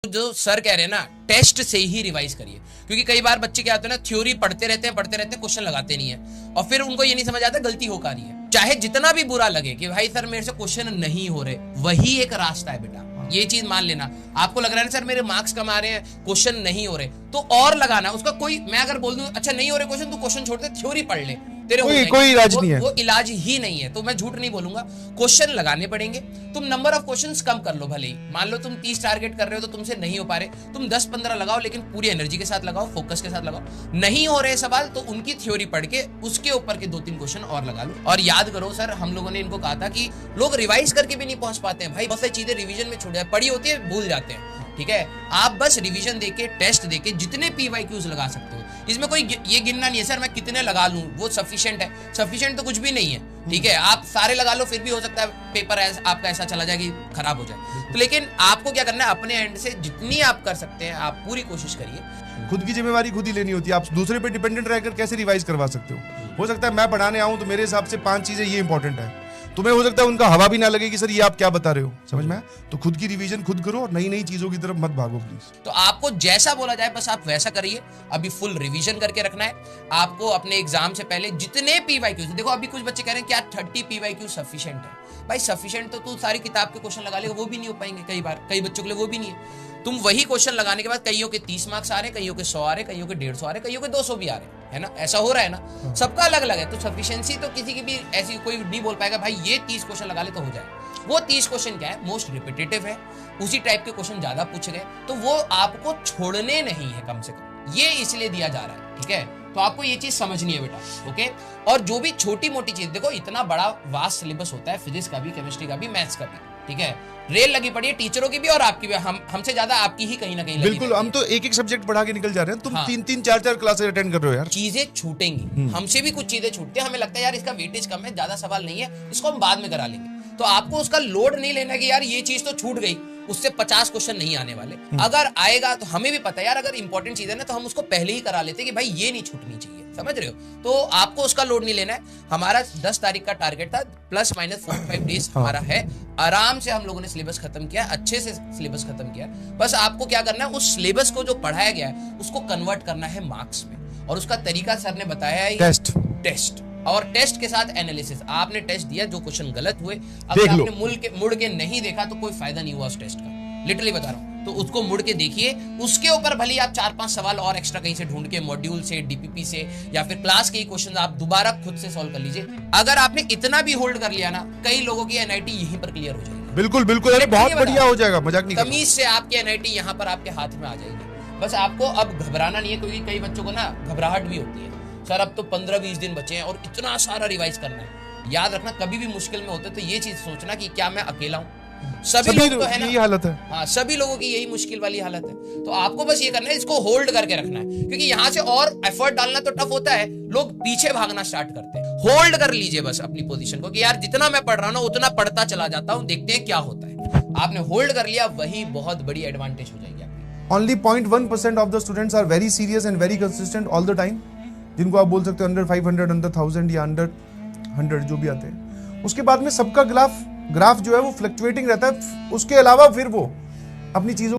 जो सर कह रहे हैं ना, टेस्ट से ही रिवाइज करिए, क्योंकि कई बार बच्चे क्या होते हैं ना, थ्योरी पढ़ते रहते हैं, क्वेश्चन लगाते नहीं है, और फिर उनको ये नहीं समझ आता गलती हो का रही है। चाहे जितना भी बुरा लगे कि भाई सर मेरे से क्वेश्चन नहीं हो रहे, वही एक रास्ता है बेटा, ये चीज मान लेना। आपको लग रहा है ना सर मेरे मार्क्स कम आ रहे हैं, क्वेश्चन नहीं हो रहे, तो और लगाना उसका कोई, मैं अगर बोल दूं अच्छा नहीं हो रहे क्वेश्चन, तो क्वेश्चन छोड़ दे, थ्योरी पढ़ ले, तेरे कोई इलाज नहीं है, वो इलाज ही नहीं है। तो मैं झूठ नहीं बोलूंगा, क्वेश्चन लगाने पड़ेंगे। तुम नंबर ऑफ क्वेश्चंस कम कर लो, भले ही मान लो तुम 30 टारगेट कर रहे हो तो तुमसे नहीं हो पा रहे, तुम 10-15 लगाओ, लेकिन पूरी एनर्जी के साथ लगाओ, फोकस के साथ लगाओ। नहीं हो रहे सवाल तो उनकी थ्योरी पढ़ के उसके ऊपर के 2-3 क्वेश्चन और लगा लो। और याद करो सर, हम लोगों ने इनको कहा था कि लोग रिवाइज करके भी नहीं पहुंच पाते हैं भाई, बहुत सारी चीजें रिवीजन में छूट जाए, पढ़ी होती है भूल जाते हैं। ठीक है, आप बस रिवीजन देके, टेस्ट देके जितने PYQs लगा सकते हो, इसमें कोई ये गिनना नहीं है सर मैं कितने लगा लूं वो सफिशिएंट है, सफिशिएंट तो कुछ भी नहीं है। ठीक है, आप सारे लगा लो, फिर भी हो सकता है पेपर आपका ऐसा चला जाए कि खराब हो जाए। तो लेकिन आपको क्या करना है, अपने एंड से जितनी आप कर सकते हैं आप पूरी कोशिश करिए। खुद की जिम्मेवारी खुद ही लेनी होती है। आप दूसरे पे डिपेंडेंट रहकर कैसे रिवाइज करवा सकते हो सकता है मैं पढ़ाने आऊं तो मेरे हिसाब से 5 चीजें ये इंपॉर्टेंट है, तुम्हें हो सकता है उनका हवा भी ना लगे कि सर ये आप क्या बता रहे हो, समझ में आया? तो खुद की रिवीजन खुद करो और नई नई चीजों की तरफ मत भागो प्लीज। तो आपको जैसा बोला जाए बस आप वैसा करिए। अभी फुल रिवीजन करके रखना है आपको अपने एग्जाम से पहले। जितने PYQs, देखो अभी कुछ बच्चे कह रहे हैं क्या 30 PYQ सफिशिएंट है। भाई सफिशिएंट तो तू सारी किताब के क्वेश्चन लगा लेगा, वो भी नहीं हो पाएंगे, कई बार कई बच्चों के लिए वो भी नहीं है। तुम वही क्वेश्चन लगाने के बाद कईयों के 30 मार्क्स आ रहे, कईयों के 100 आ रहे, कईयों के 150 आ रहे, कईयों के 200 भी आ रहे, है ना, ऐसा हो रहा है ना, सबका अलग अलग है। तो सफिशिएंसी तो किसी की भी ऐसी कोई नहीं बोल पाएगा भाई ये 30 क्वेश्चन लगा ले तो हो जाए। वो 30 क्वेश्चन क्या है, मोस्ट रिपीटेटिव है, उसी टाइप के क्वेश्चन ज्यादा पूछे गए, तो वो आपको छोड़ने नहीं है, कम से कम ये इसलिए दिया जा रहा है। ठीक है, तो आपको ये चीज समझनी है बेटा। ओके, और जो भी छोटी मोटी चीज, देखो इतना बड़ा वास्ट सिलेबस होता है, फिजिक्स का भी, केमिस्ट्री का भी, मैथ्स का भी। ठीक है, रेल लगी पड़ी है टीचरों की भी और आपकी भी, हमसे ज्यादा आपकी ही कहीं ना कहीं लगी। बिल्कुल, हम तो एक एक सब्जेक्ट पढ़ा के निकल जा रहे हैं, तुम 3-3 4-4 क्लासेस अटेंड कर रहे हो यार। चीजें छूटेंगी, हमसे भी कुछ चीजें छूटती है, हमें लगता है यार इसका वेटेज कम है, ज्यादा सवाल नहीं है, इसको हम बाद में करा लेंगे। तो आपको उसका लोड नहीं लेना कि यार ये चीज तो छूट गई, उससे 50 क्वेश्चन नहीं आने वाले। अगर आएगा तो हमें भी पता है यार, अगर इंपॉर्टेंट चीज है ना तो हम उसको पहले ही करा लेते कि भाई ये नहीं छूटनी चाहिए, समझ रहे हो? तो आपको उसका लोड नहीं लेना है। हमारा 10 तारीख का टारगेट था, ±45 डेज हमारा है, आराम से हम लोगों ने सिलेबस खत्म किया, अच्छे से सिलेबस खत्म किया। बस आपको क्या करना है, उस सिलेबस को जो पढ़ाया गया है उसको कन्वर्ट करना है मार्क्स में, और उसका तरीका सर ने बताया है टेस्ट और टेस्ट के साथ एनालिसिस। आपने टेस्ट दिया, जो क्वेश्चन गलत हुए, अगर आपने मुड़ के नहीं देखा तो कोई फायदा नहीं हुआ उस टेस्ट का, लिटरली बता रहा हूं। तो उसको मुड़ के देखिए, उसके ऊपर भले आप 4-5 सवाल और एक्स्ट्रा कहीं से ढूंढ के, मॉड्यूल से, DPP से, या फिर क्लास के ही क्वेश्चन आप दोबारा खुद से सॉल्व कर लीजिए। अगर आपने इतना भी होल्ड कर लिया ना, कई लोगों की NIT यहीं पर क्लियर हो जाएगी। बिल्कुल बिल्कुल, अरे बहुत बढ़िया हो जाएगा, मजाक नहीं, तमीज से आपकी NIT यहाँ पर आपके हाथ में आ जाएगी। बस आपको अब घबराना नहीं है, क्योंकि कई बच्चों को ना घबराहट भी होती है, सर अब तो 15-20 दिन बचे हैं और इतना सारा रिवाइज करना है। याद रखना, कभी भी मुश्किल में होते तो ये चीज सोचना कि क्या मैं अकेला हूं, सभी लोग तो है ना, यही हालत है। हाँ, सभी लोगों की यही मुश्किल वाली हालत है। तो आपको बस ये करना है, इसको होल्ड करके रखना है, क्योंकि यहाँ से और एफर्ट डालना तो टफ होता है, लोग पीछे भागना स्टार्ट करते हैं। होल्ड कर लीजिए बस अपनी पोजीशन को कि यार जितना मैं पढ़ रहा हूँ उतना पढ़ता चला जाता हूँ, देखते हैं क्या होता है। आपने होल्ड कर लिया, वही बहुत बड़ी एडवांटेज हो जाएगी आपकी। Only 0.1% of the students are very serious and very consistent all the time, जिनको आप बोल सकते हो अंडर 500, अंडर 1000 या अंडर 100 जो भी आते हैं। उसके बाद में सबका ग्राफ जो है वो फ्लक्चुएटिंग रहता है, उसके अलावा फिर वो अपनी चीजों